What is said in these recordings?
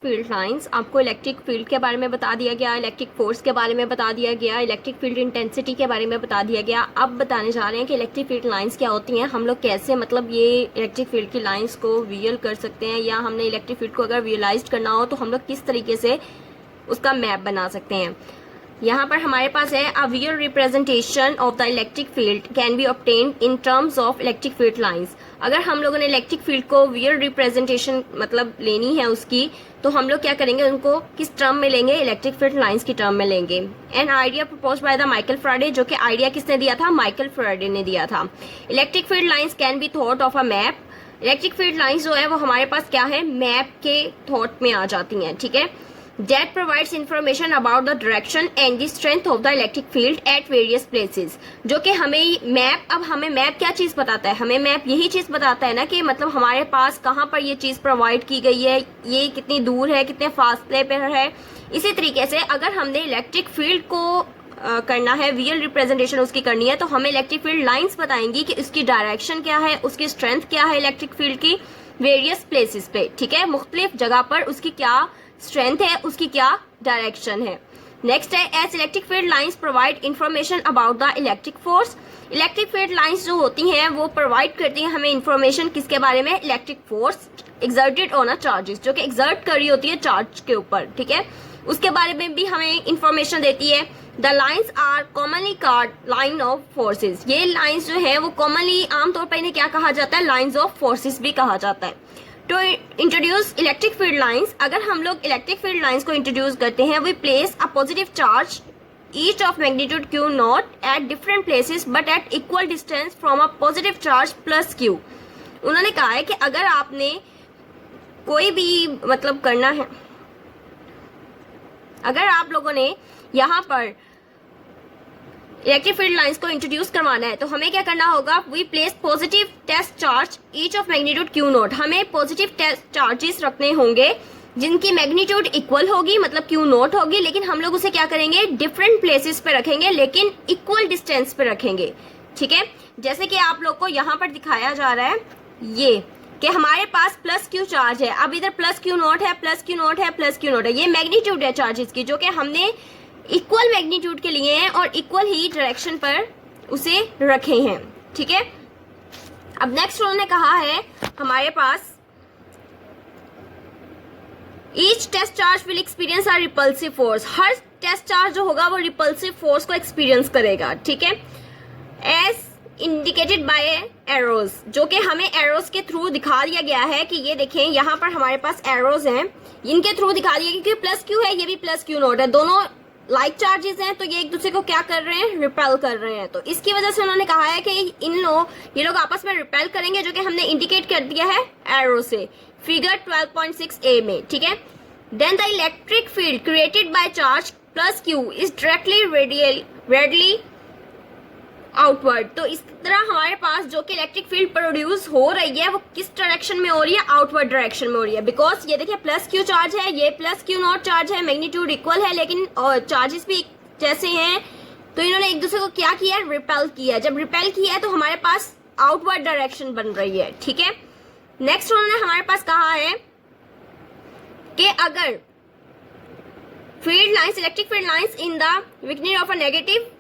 Field lines आपको electric field के बारे में बता दिया गया, इलेक्ट्रिक फोर्स के बारे में बता दिया गया, इलेक्ट्रिक फील्ड इंटेंसिटी के बारे में बता दिया गया। अब बताने जा रहे हैं कि इलेक्ट्रिक फील्ड लाइंस क्या होती हैं, हम लोग कैसे मतलब ये इलेक्ट्रिक फील्ड की लाइंस को विजुअल कर सकते हैं, या हमने इलेक्ट्रिक फील्ड को अगर विजुअलाइज करना हो तो हम लोग किस तरीके से उसका मैप बना सकते हैं। यहाँ पर हमारे पास है a visual representation of the electric field can be obtained in terms of electric field lines. अगर हम लोगों ने इलेक्ट्रिक फील्ड को विजुअल रिप्रेजेंटेशन मतलब लेनी है उसकी, तो हम लोग क्या करेंगे, उनको किस टर्म में लेंगे, इलेक्ट्रिक फील्ड लाइंस की टर्म में लेंगे। An idea proposed by the Michael Faraday, जो कि आइडिया किसने दिया था, माइकल फैराडे ने दिया था। Electric field lines can be thought of a map. Electric field lines जो है वो हमारे पास क्या है, मैप के थॉट में आ जाती हैं, ठीक है। That provides information about the direction and the strength of the electric field at various places। जो कि हमें मैप, अब हमें मैप क्या चीज बताता है, हमें मैप यही चीज बताता है ना कि मतलब हमारे पास कहाँ पर ये चीज प्रोवाइड की गई है, ये कितनी दूर है, कितने फासले पर है। इसी तरीके से अगर हमने इलेक्ट्रिक फील्ड को करना है, विजुअल रिप्रेजेंटेशन उसकी करनी है, तो हमें इलेक्ट्रिक फील्ड लाइंस बताएंगी कि उसकी डायरेक्शन क्या है, उसकी स्ट्रेंथ क्या है इलेक्ट्रिक फील्ड की वेरियस प्लेसेस पे, ठीक है। मुख्तलिफ जगह पर उसकी क्या स्ट्रेंथ है, उसकी क्या डायरेक्शन है। नेक्स्ट है as electric field lines provide information about the electric force. Electric field lines जो होती हैं वो प्रोवाइड करती हैं हमें इंफॉर्मेशन किसके बारे में, electric force exerted on a charges, जो कि एक्सर्ट करी होती है चार्ज के ऊपर, ठीक है, उसके बारे में भी हमें इंफॉर्मेशन देती है। The lines are commonly called line of forces. ये लाइन्स जो है वो कॉमनली आमतौर पर इन्हें क्या कहा जाता है, लाइन्स ऑफ फोर्सेज भी कहा जाता है। To introduce electric field lines, अगर हम लोग इलेक्ट्रिक फील्ड लाइंस को इंट्रोड्यूस करते हैं, we place a positive charge each of magnitude q not at different places but at equal distance from a positive charge plus q. उन्होंने कहा है कि अगर आपने कोई भी मतलब करना है, अगर आप लोगों ने यहाँ पर इलेक्ट्रिक फील्ड लाइंस को इंट्रोड्यूस करवाना है तो हमें क्या करना होगा, we place positive test charge each of magnitude q not. हमें पॉजिटिव टेस्ट चार्जेस रखने होंगे जिनकी मैग्नीट्यूड इक्वल होगी, मतलब क्यू नॉट होगी, लेकिन हम लोग उसे क्या करेंगे, डिफरेंट प्लेसेस पे रखेंगे लेकिन इक्वल डिस्टेंस पे रखेंगे, ठीक है। जैसे कि आप लोग को यहाँ पर दिखाया जा रहा है ये कि हमारे पास प्लस क्यू चार्ज है, अब इधर प्लस क्यू नॉट है, प्लस क्यू नॉट है, प्लस क्यू नॉट है, ये मैग्नीट्यूड है चार्जेस की, जो कि हमने इक्वल मैग्नीट्यूड के लिए हैं और इक्वल ही डायरेक्शन पर उसे रखे हैं, ठीक है। अब नेक्स्ट उन्होंने कहा है हमारे पास each test charge will experience a repulsive force. हर टेस्ट चार्ज जो होगा वो रिपल्सिव फोर्स को एक्सपीरियंस करेगा, ठीक है, एज इंडिकेटेड बाय एरोज, जो कि हमें एरोज के थ्रू दिखा दिया गया है कि ये देखें यहाँ पर हमारे पास एरोज हैं, इनके थ्रू दिखा दिया गया कि प्लस क्यू है, ये भी प्लस क्यू नॉट है, दोनों लाइक चार्जेस हैं, तो ये एक दूसरे को क्या कर रहे हैं, रिपेल कर रहे हैं। तो इसकी वजह से उन्होंने कहा है कि ये लोग आपस में रिपेल करेंगे, जो कि हमने इंडिकेट कर दिया है एरो से फिगर 12.6a में, ठीक है। Then the electric field created by charge plus q is directly radially outward. तो इस तरह हमारे पास जो कि इलेक्ट्रिक फील्ड प्रोड्यूस हो रही है वो किस डायरेक्शन में हो रही है, आउटवर्ड डायरेक्शन में हो रही है। बिकॉज ये देखिए प्लस क्यू चार्ज है, ये प्लस क्यू नॉट चार्ज है, मैग्नीट्यूड इक्वल है लेकिन चार्जेस भी जैसे हैं, तो इन्होंने एक दूसरे को क्या किया, रिपेल किया। जब रिपेल किया है तो हमारे पास आउटवर्ड डायरेक्शन बन रही है, ठीक है। नेक्स्ट उन्होंने हमारे पास कहा है कि अगर field lines, electric field lines in the विcinity of a negative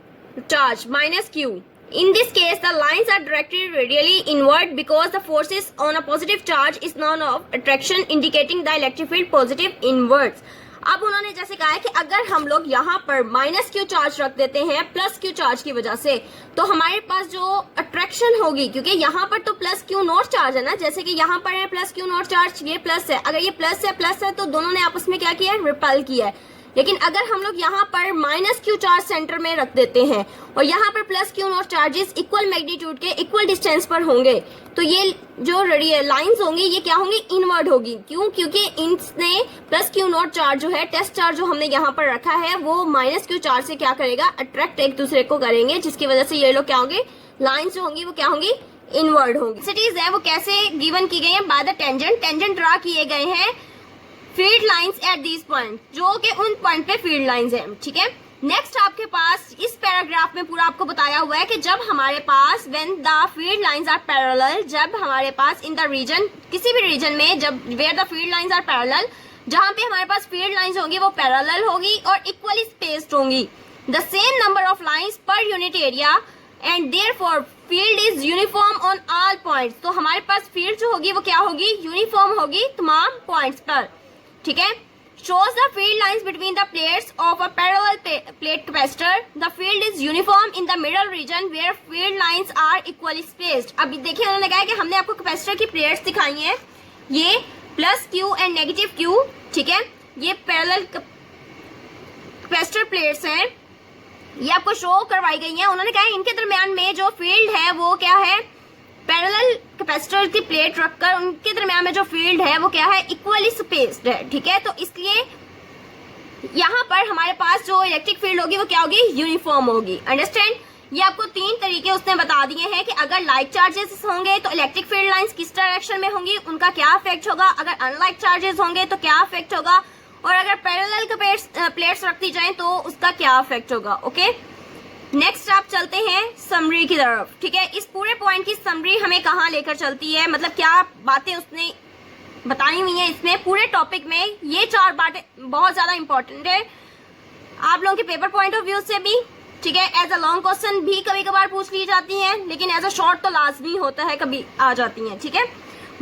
charge minus q, in this case the lines are directed radially inward because the forces on a positive charge is known of attraction indicating the electric field positive inwards। अब उन्होंने जैसे कहा है कि अगर हम लोग यहाँ पर माइनस क्यू चार्ज रख देते हैं प्लस क्यू चार्ज की वजह से, तो हमारे पास जो अट्रैक्शन होगी, क्योंकि यहाँ पर तो प्लस क्यू नॉट चार्ज है ना, जैसे कि यहाँ पर है प्लस क्यू नॉट चार्ज, ये प्लस है, अगर ये प्लस है तो दोनों ने आपस में क्या किया है, रिपेल किया है। लेकिन अगर हम लोग यहाँ पर माइनस क्यू चार्ज सेंटर में रख देते हैं और यहाँ पर plus Q not charges equal magnitude के इक्वल डिस्टेंस पर होंगे, तो ये जो लाइंस होंगी ये क्या होंगी, इनवर्ड होगी। क्यों, क्योंकि इनने प्लस क्यू नॉट चार्ज जो है, टेस्ट चार्ज जो हमने यहाँ पर रखा है, वो माइनस क्यू चार्ज से क्या करेगा, अट्रैक्ट एक दूसरे को करेंगे, जिसकी वजह से ये लोग क्या होंगे, लाइन्स जो होंगी वो क्या होंगी, इनवर्ड होंगी। सिटीज है वो कैसे गिवन की गई है, बाय द टेंजेंट ड्रा किए गए हैं field lines at these point, जो कि उन पॉइंट पे फील्ड लाइंस हैं, ठीक है। नेक्स्ट आपके पास इस पैराग्राफ में पूरा आपको बताया हुआ है कि जब हमारे पास when the field lines are parallel, जब हमारे पास इन द रीजन, किसी भी रीजन में जब where the field lines are parallel, जहां पे हमारे पास फील्ड लाइंस होंगी वो पैरेलल होगी और इक्वली स्पेस्ड होंगी, the same number of lines per unit area and therefore field is uniform on all points. तो हमारे पास फील्ड जो होगी वो क्या होगी, यूनिफॉर्म होगी तमाम पॉइंट्स पर, ठीक है। shows the field lines between the plates of a parallel plate capacitor. The field is uniform in the middle region where field lines are equally spaced. अभी देखिए उन्होंने कहा कि हमने आपको कैपेसिटर की प्लेट्स दिखाई हैं, ये plus Q and negative Q, ठीक है। ये पैरेलल कैपेसिटर प्लेट्स हैं, ये आपको शो करवाई गई हैं। उन्होंने कहा इनके दरमियान में जो फील्ड है वो क्या है, पैरेलल कैपेसिटर की प्लेट रखकर उनके दरमियान में जो फील्ड है वो क्या है, इक्वली स्पेस्ड है, ठीक है। तो इसलिए यहाँ पर हमारे पास जो इलेक्ट्रिक फील्ड होगी वो क्या होगी, यूनिफॉर्म होगी। अंडरस्टैंड। ये आपको 3 तरीके उसने बता दिए हैं कि अगर लाइक चार्जेस होंगे तो इलेक्ट्रिक फील्ड लाइंस किस डायरेक्शन में होंगी, उनका क्या इफेक्ट होगा, अगर अनलाइक चार्जेस होंगे तो क्या इफेक्ट होगा, और अगर पैरेलल प्लेट्स रख दी जाए तो उसका क्या इफेक्ट होगा। ओके, नेक्स्ट आप चलते हैं समरी की तरफ, ठीक है। इस पूरे पॉइंट की समरी हमें कहाँ लेकर चलती है, मतलब क्या बातें उसने बताई हुई हैं इसमें पूरे टॉपिक में। ये 4 बातें बहुत ज्यादा इंपॉर्टेंट है आप लोगों के पेपर पॉइंट ऑफ व्यू से भी, ठीक है। एज अ लॉन्ग क्वेश्चन भी कभी कभार पूछ ली जाती हैं, लेकिन एज अ शॉर्ट तो लाजमी होता है, कभी आ जाती हैं, ठीक है।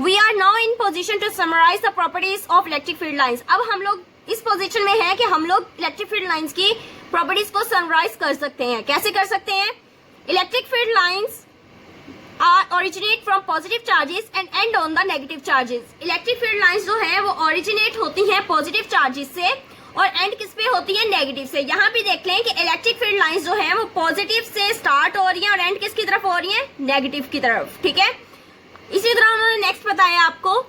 We are now in position to summarise the properties of electric field lines. अब हम लोग इस पोजीशन में है कि हम लोग इलेक्ट्रिक फील्ड लाइंस की प्रॉपर्टीज को समराइज कर सकते हैं। कैसे कर सकते हैं, electric field lines are originate from positive charges and end on the negative charges. Electric field lines जो है वो ओरिजिनेट होती हैं पॉजिटिव चार्जेस से और एंड किस पे होती है, नेगेटिव से। यहाँ भी देख लें कि इलेक्ट्रिक फील्ड लाइंस जो है वो पॉजिटिव से स्टार्ट हो रही है और एंड किसकी तरफ हो रही है, नेगेटिव की तरफ, ठीक है। इसी तरह उन्होंने नेक्स्ट बताया आपको,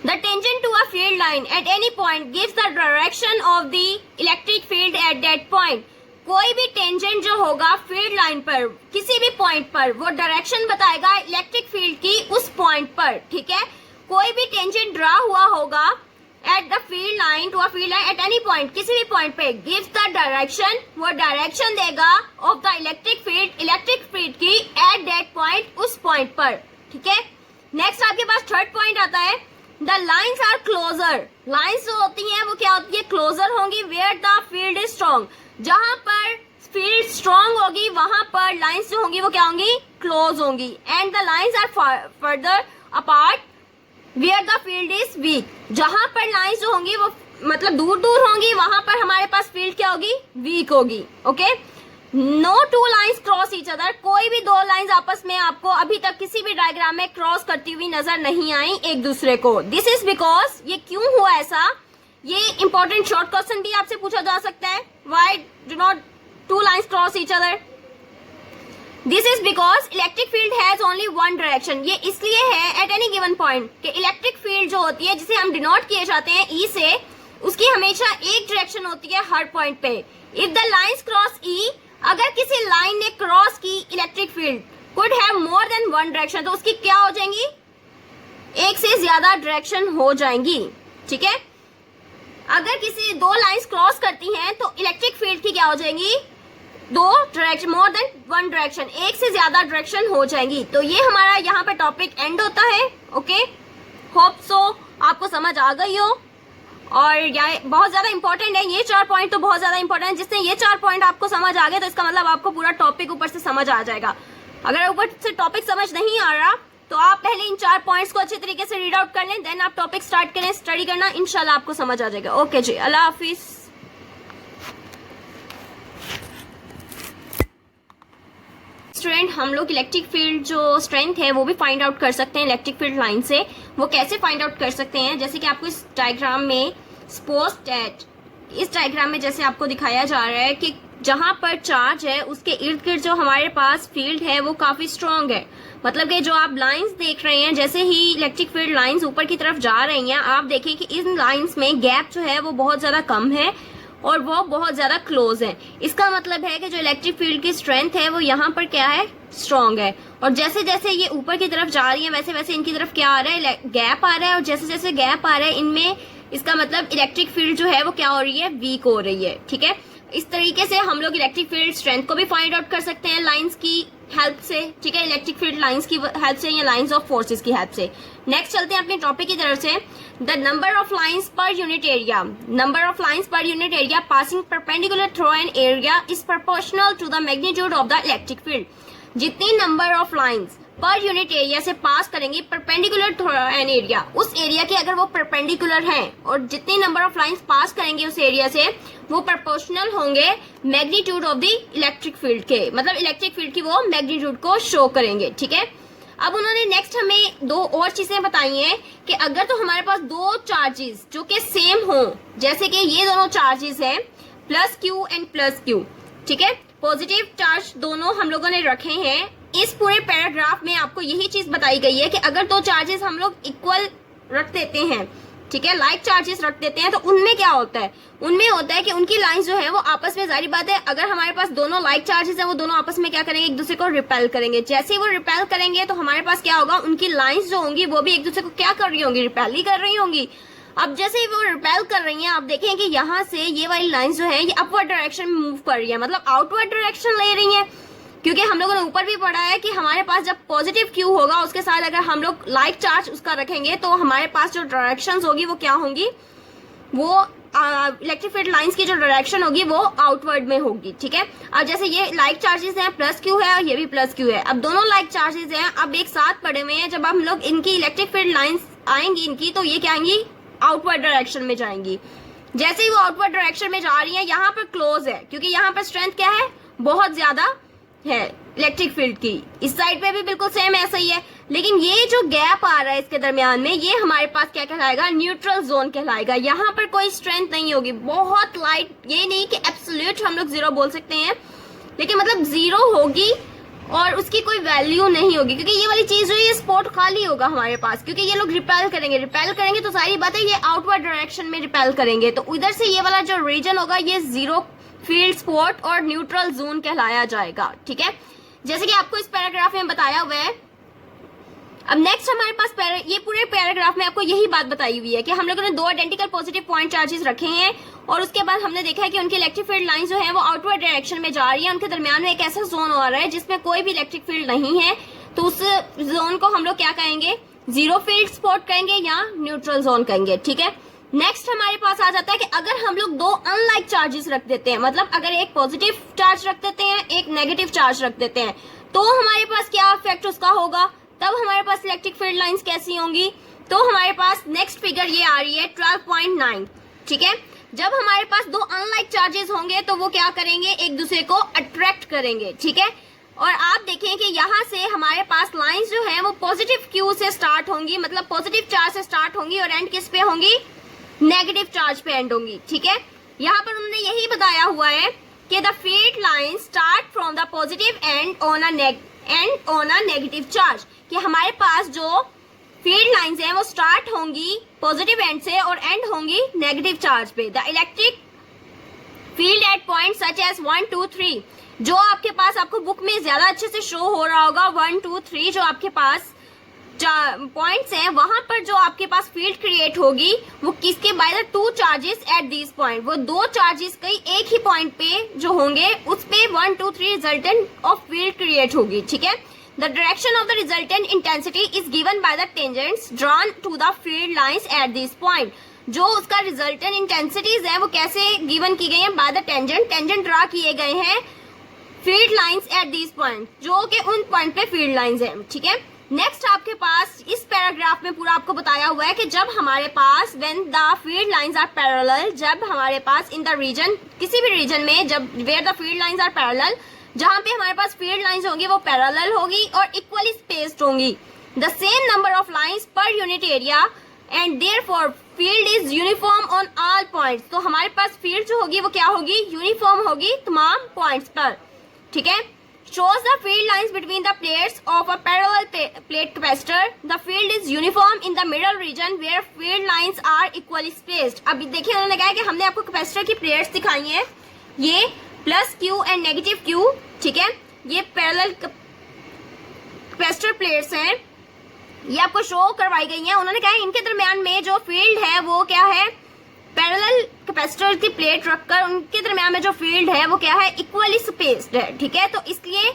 the tangent to a field line at any point gives the direction of the electric field at that point. कोई भी टेंजेंट जो होगा फील्ड लाइन पर किसी भी पॉइंट पर वो डायरेक्शन बताएगा इलेक्ट्रिक फील्ड की उस पॉइंट पर, ठीक है। कोई भी टेंजेंट ड्रा हुआ होगा at the field line to a field line at any point, किसी भी पॉइंट पे, गिव्स द डायरेक्शन, वो डायरेक्शन देगा ऑफ द इलेक्ट्रिक फील्ड की एट दैट पॉइंट, उस पॉइंट पर, ठीक है। नेक्स्ट आपके पास थर्ड पॉइंट आता है, the lines are closer. Lines जो होती हैं वो क्या होती है, क्लोजर होंगी where the field is strong. जहां पर फील्ड स्ट्रॉन्ग होगी वहां पर लाइन्स जो होंगी वो क्या होंगी, क्लोज होंगी। And the lines are further apart where the field is weak. जहां पर लाइन्स जो होंगी वो मतलब दूर दूर होंगी वहां पर हमारे पास फील्ड क्या होगी, वीक होगी। Okay, no 2 lines cross each other. कोई भी 2 लाइन्स आपस में आपको अभी तक किसी भी डायग्राम में क्रॉस करती हुई नजर नहीं आई एक दूसरे को। दिस इज बिकॉज, ये क्यों हुआ ऐसा, ये इंपॉर्टेंट शॉर्ट क्वेश्चन भी आपसे पूछा जा सकता है। Why do not 2 lines cross each other, this is because electric field has only 1 direction. ये इसलिए है एट एनी गिवन पॉइंट कि इलेक्ट्रिक फील्ड जो होती है जिसे हम डिनोट किए जाते हैं ई से, उसकी हमेशा एक डायरेक्शन होती है हर पॉइंट पे। इफ द लाइन्स क्रॉस ई, अगर किसी लाइन ने क्रॉस की electric field could have more than 1 direction, तो उसकी क्या हो जाएंगी, एक से ज्यादा डायरेक्शन हो जाएंगी, ठीक है। अगर किसी 2 लाइंस क्रॉस करती हैं तो इलेक्ट्रिक फील्ड की क्या हो जाएंगी, 2 डायरेक्शन, मोर देन 1 डायरेक्शन, एक से ज्यादा डायरेक्शन हो जाएंगी। तो ये हमारा यहाँ पे टॉपिक एंड होता है। ओके, होप सो आपको समझ आ गई हो, और ये बहुत ज्यादा इंपॉर्टेंट है। ये 4 पॉइंट तो बहुत ज्यादा इंपॉर्टेंट है। जिससे ये 4 पॉइंट आपको समझ आ गए तो इसका मतलब आपको पूरा टॉपिक ऊपर से समझ आ जाएगा। अगर ऊपर से टॉपिक समझ नहीं आ रहा तो आप पहले इन 4 पॉइंट्स को अच्छे तरीके से रीड आउट कर लें, देन आप टॉपिक स्टार्ट करें स्टडी करना, इंशाल्लाह आपको समझ आ जाएगा। ओके जी, अल्लाह हाफिज। स्टूडेंट, हम लोग इलेक्ट्रिक फील्ड जो स्ट्रेंथ है वो भी फाइंड आउट कर सकते हैं इलेक्ट्रिक फील्ड लाइन से। वो कैसे फाइंड आउट कर सकते हैं, जैसे कि आपको इस डायग्राम में सपोज दैट, इस डायग्राम में जैसे आपको दिखाया जा रहा है कि जहां पर चार्ज है उसके इर्द गिर्द जो हमारे पास फील्ड है वो काफी स्ट्रॉन्ग है। मतलब कि जो आप लाइंस देख रहे हैं, जैसे ही इलेक्ट्रिक फील्ड लाइंस ऊपर की तरफ जा रही हैं, आप देखें कि इन लाइंस में गैप जो है वो बहुत ज्यादा कम है और वो बहुत ज्यादा क्लोज है। इसका मतलब है कि जो इलेक्ट्रिक फील्ड की स्ट्रेंथ है वो यहाँ पर क्या है, स्ट्रॉन्ग है। और जैसे जैसे ये ऊपर की तरफ जा रही है वैसे वैसे इनकी तरफ क्या आ रहा है, गैप आ रहा है। और जैसे जैसे गैप आ रहा है इनमें, इसका मतलब इलेक्ट्रिक फील्ड जो है वो क्या हो रही है, वीक हो रही है, ठीक है। इस तरीके से हम लोग इलेक्ट्रिक फील्ड स्ट्रेंथ को भी फाइंड आउट कर सकते हैं लाइंस की हेल्प से, ठीक है, इलेक्ट्रिक फील्ड लाइंस की हेल्प से या लाइंस ऑफ फोर्सेस की हेल्प से। नेक्स्ट चलते हैं अपने टॉपिक की तरफ से। The number of lines per unit area, number of lines per unit area passing perpendicular through an area is proportional to the magnitude of the electric field. जितनी number of lines per unit area से pass करेंगे perpendicular an area, उस area के अगर वो perpendicular हैं और जितनी नंबर ऑफ लाइंस पास करेंगे उस एरिया से वो प्रोपोर्शनल होंगे magnitude of the electric field के, मतलब इलेक्ट्रिक फील्ड की वो मैग्नीट्यूड को शो करेंगे, ठीक है। अब उन्होंने नेक्स्ट हमें दो और चीजें बताई हैं कि अगर तो हमारे पास दो चार्जेस जो कि सेम हो, जैसे कि ये दोनों चार्जेस हैं plus Q and plus Q, ठीक है, पॉजिटिव चार्ज दोनों हम लोगों ने रखे हैं। इस पूरे पैराग्राफ में आपको यही चीज बताई गई है कि अगर दो चार्जेस हम लोग इक्वल रख देते हैं, ठीक है, लाइक चार्जेस रख देते हैं, तो उनमें क्या होता है, उनमें होता है कि उनकी लाइंस जो है वो आपस में, जारी बात है, अगर हमारे पास दोनों लाइक चार्जेस हैं वो दोनों आपस में क्या करेंगे, एक दूसरे को रिपेल करेंगे। जैसे ही वो रिपेल करेंगे तो हमारे पास क्या होगा, उनकी लाइंस जो होंगी वो भी एक दूसरे को क्या कर रही होंगी, रिपेल ही कर रही होंगी। अब जैसे ही वो रिपेल कर रही हैं, आप देखें कि यहाँ से ये वाली लाइंस जो है ये अपवर्ड डायरेक्शन में मूव कर रही है, मतलब आउटवर्ड डायरेक्शन ले रही है, क्योंकि हम लोगों ने ऊपर भी पढ़ा है कि हमारे पास जब पॉजिटिव क्यू होगा उसके साथ अगर हम लोग लाइक चार्ज उसका रखेंगे तो हमारे पास जो डायरेक्शंस होगी वो क्या होंगी, वो इलेक्ट्रिक फील्ड लाइंस की जो डायरेक्शन होगी वो आउटवर्ड में होगी, ठीक है। अब जैसे ये लाइक चार्जेस हैं, प्लस क्यू है और ये भी प्लस क्यू है, अब दोनों लाइक चार्जेस हैं, अब एक साथ पड़े हुए हैं, जब हम लोग इनकी इलेक्ट्रिक फील्ड लाइंस आएंगी इनकी, तो ये क्या आएंगी, आउटवर्ड डायरेक्शन में जाएंगी। जैसे ही वो आउटवर्ड डायरेक्शन में जा रही है, यहाँ पर क्लोज है क्योंकि यहाँ पर स्ट्रेंथ क्या है, बहुत ज्यादा है इलेक्ट्रिक फील्ड की, इस साइड पे भी बिल्कुल सेम ऐसा ही है, लेकिन ये जो गैप आ रहा है इसके दरमियान में, ये हमारे पास क्या कहलाएगा, न्यूट्रल जोन कहलाएगा। यहाँ पर कोई स्ट्रेंथ नहीं होगी, बहुत लाइट, ये नहीं कि एब्सोल्यूट हम लोग जीरो बोल सकते हैं, लेकिन मतलब जीरो होगी और उसकी कोई वैल्यू नहीं होगी, क्योंकि ये वाली चीज जो है ये स्पॉट खाली होगा हमारे पास, क्योंकि ये लोग रिपेल करेंगे तो सारी बातें ये आउटवर्ड डायरेक्शन में रिपेल करेंगे, तो उधर से ये वाला जो रीजन होगा ये जीरो फील्ड स्पॉट और न्यूट्रल जोन कहलाया जाएगा, ठीक है, जैसे कि आपको इस पैराग्राफ में बताया हुआ है। अब नेक्स्ट हमारे पास ये पूरे पैराग्राफ में आपको यही बात बताई हुई है कि हम लोगों ने दो आइडेंटिकल पॉजिटिव पॉइंट चार्जेस रखे हैं और उसके बाद हमने देखा है कि उनकी इलेक्ट्रिक फील्ड लाइन जो है वो आउटवर्ड डायरेक्शन में जा रही है, उनके दरमियान में एक ऐसा जोन आ रहा है जिसमें कोई भी इलेक्ट्रिक फील्ड नहीं है, तो उस जोन को हम लोग क्या कहेंगे, जीरो फील्ड स्पॉट कहेंगे या न्यूट्रल जोन कहेंगे, ठीक है। नेक्स्ट हमारे पास आ जाता है कि अगर हम लोग दो अनलाइक चार्जेस रख देते हैं, मतलब अगर एक पॉजिटिव चार्ज रख देते हैं, एक नेगेटिव चार्ज रख देते हैं, तो हमारे पास क्या इफेक्ट उसका होगा, तब हमारे पास इलेक्ट्रिक फील्ड लाइंस कैसी होंगी, तो हमारे पास नेक्स्ट फिगर ये आ रही है 12.9, ठीक है। जब हमारे पास दो अनलाइक चार्जेस होंगे तो वो क्या करेंगे, एक दूसरे को अट्रैक्ट करेंगे, ठीक है। और आप देखें कि यहाँ से हमारे पास लाइंस जो है वो पॉजिटिव क्यू से स्टार्ट होंगी, मतलब पॉजिटिव चार्ज से स्टार्ट होंगी और एंड किस पे होंगी, नेगेटिव चार्ज पे एंड होंगी, ठीक है। यहाँ पर उन्होंने यही बताया हुआ है कि the field line start from the positive and on a negative charge, कि हमारे पास जो फील्ड लाइंस हैं वो स्टार्ट होंगी पॉजिटिव एंड से और एंड होंगी नेगेटिव चार्ज पे। The electric field at point such as 1, 2, 3, जो आपके पास आपको बुक में ज्यादा अच्छे से शो हो रहा होगा, 1, 2, 3 जो आपके पास पॉइंट्स हैं, वहां पर जो आपके पास फील्ड क्रिएट होगी वो किसके, by the two charges eight this point, वो दो चार्जेस कई एक ही पॉइंट पे जो होंगे उस पे 1, 2, 3 रिजल्टेंट ऑफ फील्ड क्रिएट होगी, ठीक है। The direction of the resultant intensity is given by the tangents drawn to the field lines at this point, जो उसका रिजल्टेंट इंटेंसिटीज है वो कैसे गिवन की गई है, बाय द टेंजेंट ड्रा किए गए हैं field lines at this point, जो कि उन पॉइंट पे फील्ड लाइंस है, ठीक है। नेक्स्ट आपके पास इस पैराग्राफ में पूरा आपको बताया हुआ है कि जब हमारे पास when the field lines are parallel, जब हमारे पास इन द रीजन, किसी भी रीजन में जब where the field lines are parallel, जहां पे हमारे पास फील्ड लाइंस होंगी वो पैरेलल होगी और इक्वली स्पेस्ड होंगी, the same number of lines per unit area and therefore field is uniform on all points, तो हमारे पास फील्ड जो होगी वो क्या होगी, यूनिफॉर्म होगी तमाम पॉइंट्स पर, ठीक है। shows the field lines between the plates of a parallel plate capacitor. The field is uniform in the middle region where field lines are equally spaced. अब देखिए उन्होंने कहा कि हमने आपको कैपेसिटर की प्लेट्स दिखाई हैं, ये plus Q and negative Q, ठीक है, ये पैरेलल कैपेसिटर प्लेट्स हैं, ये आपको शो करवाई गई हैं। उन्होंने कहा इनके दरमियान में जो फील्ड है वो क्या है, पैरेलल कैपेसिटर की प्लेट रखकर उनके दरमियान में जो फील्ड है वो क्या है, इक्वली स्पेस्ड है, ठीक है। तो इसलिए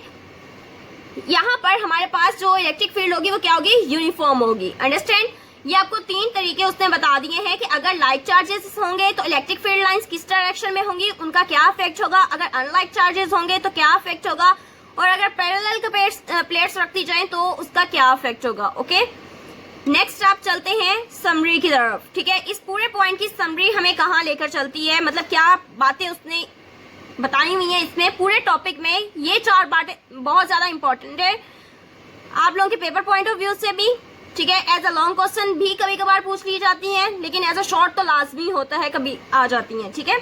यहाँ पर हमारे पास जो इलेक्ट्रिक फील्ड होगी वो क्या होगी, यूनिफॉर्म होगी। अंडरस्टैंड। ये आपको 3 तरीके उसने बता दिए हैं कि अगर लाइक चार्जेस होंगे तो इलेक्ट्रिक फील्ड लाइंस किस डायरेक्शन में होंगी, उनका क्या इफेक्ट होगा, अगर अनलाइक चार्जेस होंगे तो क्या इफेक्ट होगा, और अगर पैरेलल प्लेट्स रख दी जाए तो उसका क्या इफेक्ट होगा। ओके, नेक्स्ट आप चलते हैं समरी की तरफ, ठीक है। इस पूरे पॉइंट की समरी हमें कहाँ लेकर चलती है, मतलब क्या बातें उसने बताई हुई है इसमें पूरे टॉपिक में। ये 4 बातें बहुत ज्यादा इंपॉर्टेंट है आप लोगों के पेपर पॉइंट ऑफ व्यू से भी, ठीक है। एज अ लॉन्ग क्वेश्चन भी कभी कभार पूछ ली जाती हैं, लेकिन एज अ शॉर्ट तो लाजमी होता है, कभी आ जाती हैं, ठीक है।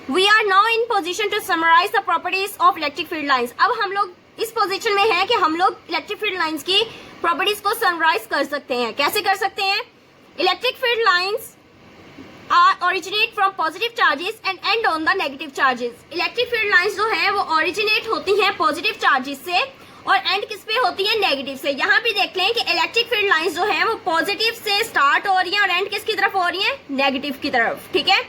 We are now in position to summarise the properties of electric field lines. अब हम लोग इस पोजीशन में है कि हम लोग इलेक्ट्रिक फील्ड लाइंस की प्रॉपर्टीज को समराइज कर सकते हैं। कैसे कर सकते हैं, electric field lines are originate from positive charges and end on the negative charges. Electric field lines जो है वो ओरिजिनेट होती हैं पॉजिटिव चार्जेस से और एंड किस पे होती है, नेगेटिव से। यहाँ भी देख लें कि इलेक्ट्रिक फील्ड लाइंस जो है वो पॉजिटिव से स्टार्ट हो रही है और एंड किसकी तरफ हो रही है, नेगेटिव की तरफ, ठीक है।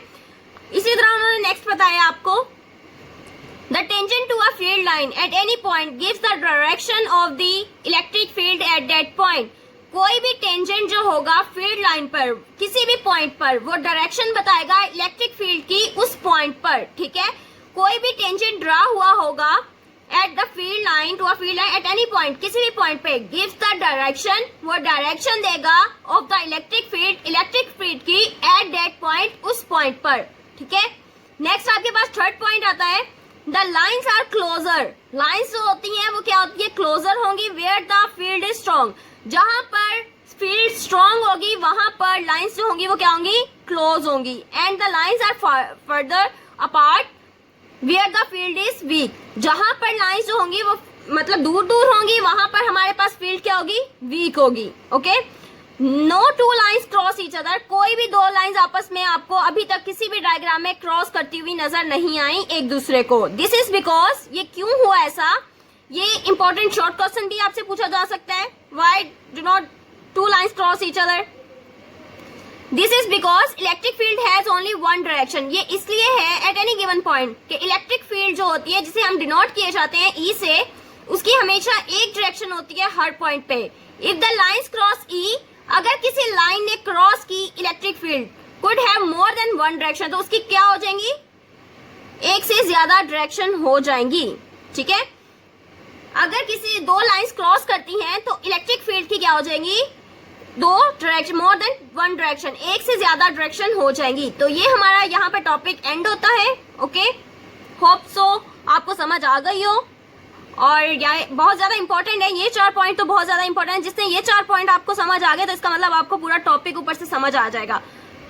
इसी तरह उन्होंने नेक्स्ट बताया आपको, the tangent to a field line at any point gives the direction of the electric field at that point। कोई भी टेंजेंट जो होगा फील्ड लाइन पर किसी भी पॉइंट पर वो डायरेक्शन बताएगा इलेक्ट्रिक फील्ड की उस पॉइंट पर, ठीक है। कोई भी टेंजेंट ड्रा हुआ होगा at the field line to a field line at any point, किसी भी पॉइंट पे, गिव्स द डायरेक्शन, वो डायरेक्शन देगा ऑफ द इलेक्ट्रिक फील्ड की एट दैट पॉइंट, उस पॉइंट पर, ठीक है। नेक्स्ट आपके पास थर्ड पॉइंट आता है, the lines are closer. Lines जो होती हैं वो क्या होती है, क्लोजर होंगी where the field is strong. जहां पर फील्ड स्ट्रॉन्ग होगी वहां पर लाइन्स जो होंगी वो क्या होंगी, क्लोज होंगी। And the lines are further apart where the field is weak. जहां पर लाइन्स जो होंगी वो मतलब दूर दूर होंगी वहां पर हमारे पास फील्ड क्या होगी, वीक होगी। Okay, no 2 lines cross each other. कोई भी 2 लाइन्स आपस में आपको अभी तक किसी भी डायग्राम में क्रॉस करती हुई नजर नहीं आई एक दूसरे को। दिस इज बिकॉज, ये क्यों हुआ ऐसा, ये इंपॉर्टेंट शॉर्ट क्वेश्चन भी आपसे पूछा जा सकता है। Why do not 2 lines cross each other, this is because electric field has only 1 direction. ये इसलिए है एट एनी गिवन पॉइंट कि इलेक्ट्रिक फील्ड जो होती है जिसे हम डिनोट किए जाते हैं ई से, उसकी हमेशा एक डायरेक्शन होती है हर पॉइंट पे। इफ द लाइन्स क्रॉस ई, अगर किसी लाइन ने क्रॉस की electric field could have more than 1 direction, तो उसकी क्या हो जाएंगी, एक से ज्यादा डायरेक्शन हो जाएंगी, ठीक है। अगर किसी 2 लाइंस क्रॉस करती हैं तो इलेक्ट्रिक फील्ड की क्या हो जाएंगी, 2 डायरेक्शन, मोर देन 1 डायरेक्शन, एक से ज्यादा डायरेक्शन हो जाएंगी। तो ये हमारा यहाँ पे टॉपिक एंड होता है। ओके, होप सो आपको समझ आ गई हो, और ये बहुत ज्यादा इंपॉर्टेंट है। ये 4 पॉइंट तो बहुत ज्यादा इंपॉर्टेंट है। जिसने ये 4 पॉइंट आपको समझ आ गए तो इसका मतलब आपको पूरा टॉपिक ऊपर से समझ आ जाएगा।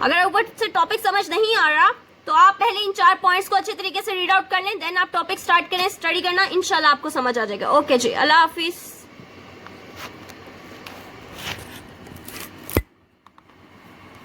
अगर ऊपर से टॉपिक समझ नहीं आ रहा तो आप पहले इन 4 पॉइंट्स को अच्छे तरीके से रीड आउट कर लें, देन आप टॉपिक स्टार्ट करें स्टडी करना, इंशाल्लाह आपको समझ आ जाएगा। ओके जी, अल्लाह हाफिज।